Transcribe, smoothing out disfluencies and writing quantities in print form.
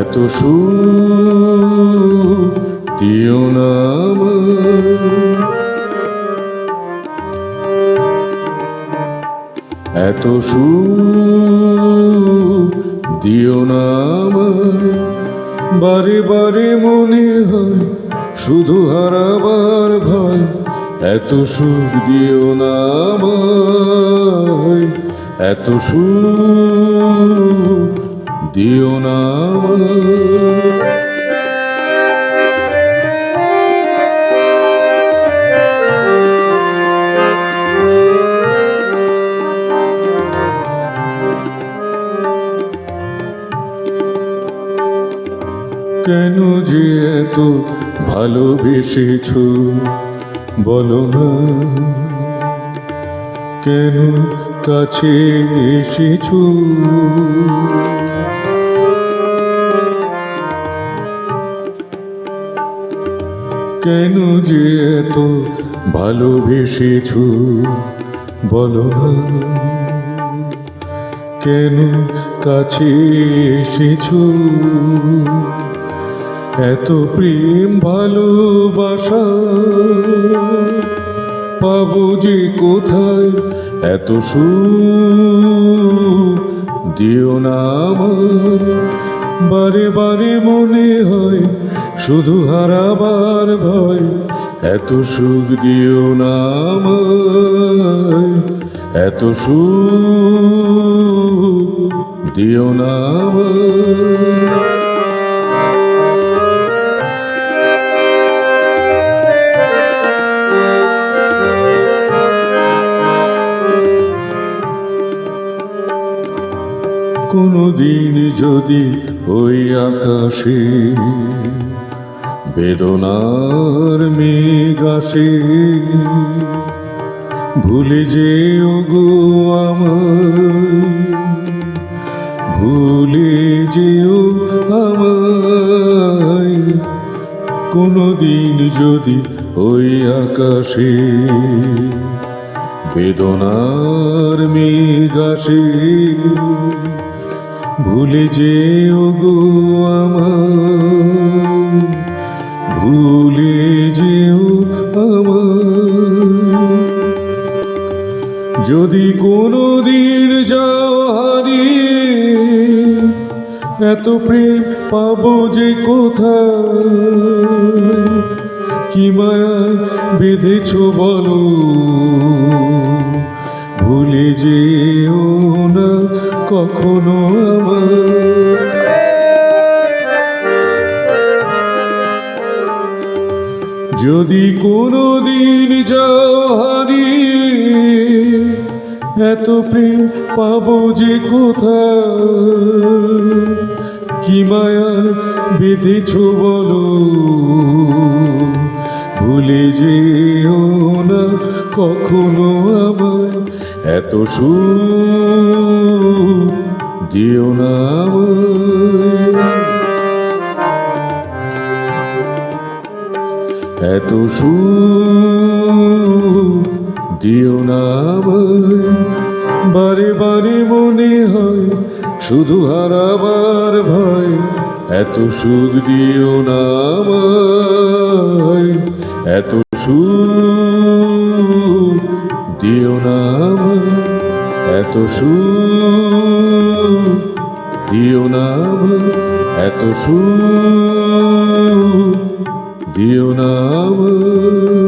এত সুখ দিও না এত সুখ দিও না বারে বারে মনে হয় শুধু হারাবার ভয় এত সুখ দিও না এত সুখ দিও না কেন যে এত ভালোবেসেছ বলো না কেন কাছে এসেছ কেন যে এত ভালোবেসেছ বলো না কেন কাছে এসেছ এত প্রেম ভালোবাসা পাবো যে কোথায় এত সুখ দিও না আমার বারে বারে মনে হয় শুধু হারাবার ভয় এত সুখ দিও না আমায় এত সুখ দিও না আমায় কোনদিন যদি ওই আকাশে বেদনার মেঘ আসে ভুলে যেও গো আমায় ভুলে যেও আমায় কোনদিন যদি ওই আকাশে বেদনার মেঘ আসে ভুলে যেও গো আমায় ভুলে যেও আমায় যদি কোনদিন যাও হারিয়ে এত প্রেম পাবো যে কোথায় কি মায়ায় বেঁধেছ বলো ভুলে যেও না কখনো আমায় যদি কোনদিন যাও হারিয়ে এত প্রেম পাবো যে কোথায় কি মায়ায় বেঁধেছ বলো ভুলে যেও না কখনো আমায় এত সুখ দিও না আমায় এত সুখ দিও না আমায় বারে বারে মনে হয় শুধু হারাবার ভয় এত সুখ দিও না আমায় এত সুখ দিও না আমায় এত সুখ দিও না আমায় এত সুখ দিও না আমায়